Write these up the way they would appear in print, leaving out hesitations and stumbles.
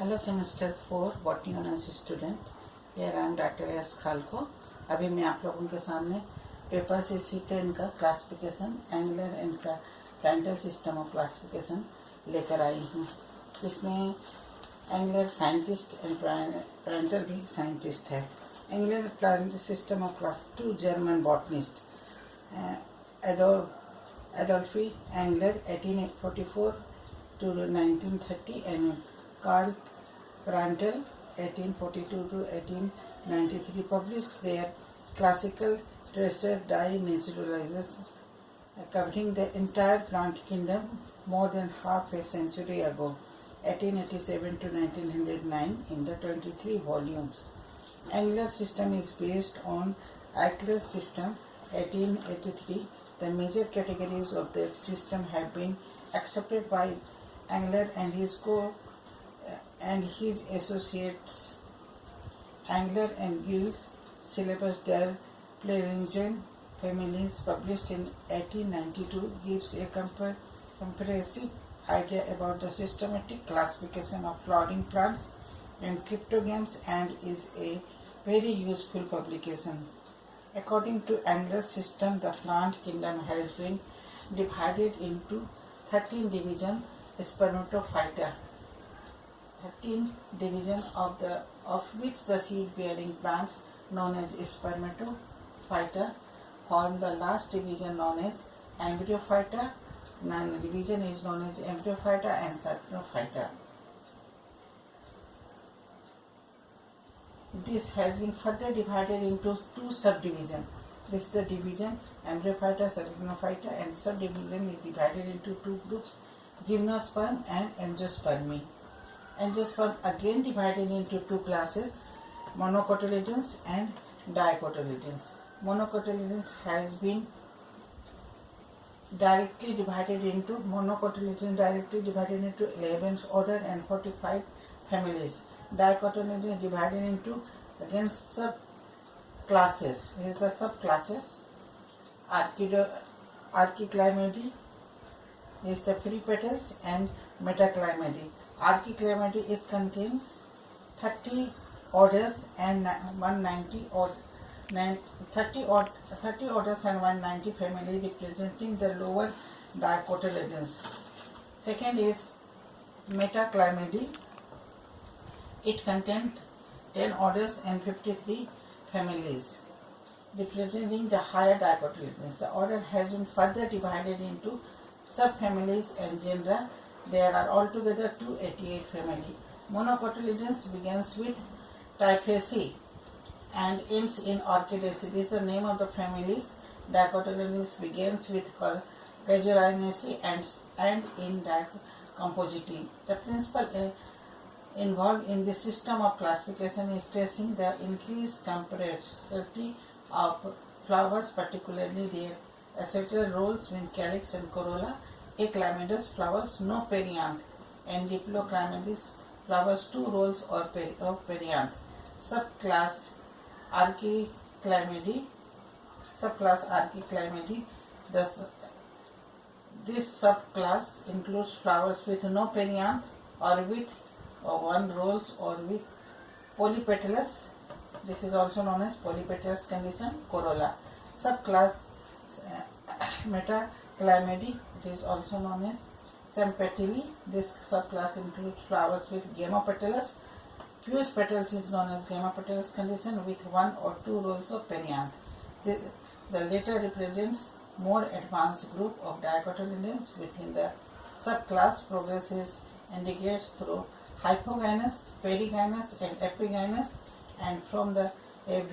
Hello semester 4 botany honours student. Here I am doctor S खालको। अभी मैं आप लोगों के सामने पेपर से C10 का classification angular and plantar system of classification लेकर आई हूँ, जिसमें एंगुलर साइंटिस्ट एंड प्लांटल भी साइंटिस्ट है। Angular plantar system of class 2 German botanist Adolphe Engler 1844 to 1930 and Karl Prandtl 1842 to 1893 published their classical tracer die naturalizes covering the entire plant kingdom more than half a century ago, 1887 to 1909, in the 23 volumes. Angular system is based on Eichler's system 1883. The major categories of that system have been accepted by Engler and his associates. Engler and Gill's syllabus der Pleringian families, published in 1892, gives a comprehensive idea about the systematic classification of flowering plants and cryptogams and is a very useful publication. According to Engler's system, the plant kingdom has been divided into 13 divisions spermatophyta. 13 divisions of which the seed-bearing plants known as spermatophyta form the last division known as embryophyta. Ninth division is known as embryophyta and saprophyta. This has been further divided into two subdivisions. This is the division embryophyta, saprophyta, and subdivision is divided into two groups, gymnosperm and angiospermy. Angiosperm again divided into two classes, monocotyledons and dicotyledons. Monocotyledons has been directly divided into 11th order and 45 families. Dicotyledons is divided into again subclasses. Here is the subclasses. Archiclymidae is the free petals and Metaclymidae. Archiclymidae, it contains 30 orders and 190 30 orders and 190 families, representing the lower dicotyledons. Second is Metaclymidae. It contains 10 orders and 53 families, representing the higher dicotyledons. The order has been further divided into subfamilies and genera. There are altogether 288 families. Monocotyledons begins with Typhaceae and ends in Orchidaceae. This is the name of the families. Dicotyledons begins with Casuarinaceae and in Compositae. The principal involved in the system of classification is tracing the increased complexity of flowers, particularly their asexual roles in calyx and corolla. Aclymidus flowers no perianth, and Diploclymidus flowers 2 rolls or perianth. Subclass Archiclymidae. This subclass includes flowers with no perianth or with 1 rolls or with polypetalous. This is also known as polypetalous condition corolla. Subclass Metaclymidae, it is also known as Sempetili. This subclass includes flowers with gamopetalous. Fused petals is known as gamopetalous condition with 1 or 2 rolls of perianth. The latter represents more advanced group of dicotyledons. Within the subclass, progress is indicated through hypogynous, perigynous and epigynous, and from a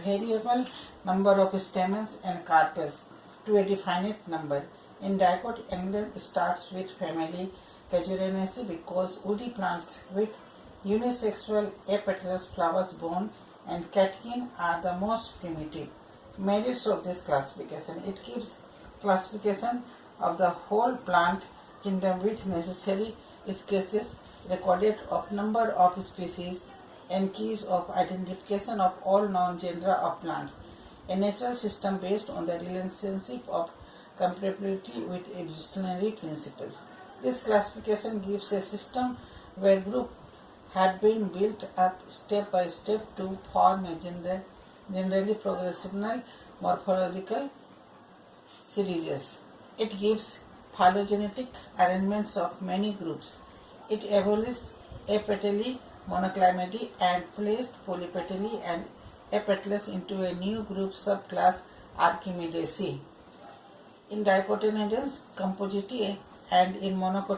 variable number of stamens and carpels to a definite number. In dicot, Engler starts with family Casuarinaceae because woody plants with unisexual apetalous flowers, bone and catkin, are the most primitive. Merits of this classification: it gives classification of the whole plant kingdom with necessary sketches recorded of number of species and keys of identification of all known genera of plants. A natural system based on the relationship of comparability with evolutionary principles. This classification gives a system where group have been built up step by step to form a generally progressional morphological series. It gives phylogenetic arrangements of many groups. It abolished apetally, monoclinidae, and placed polypetally and apetalous into a new group subclass Archimedeaceae. In dicotyledons, Compositae, and in monocotyledons,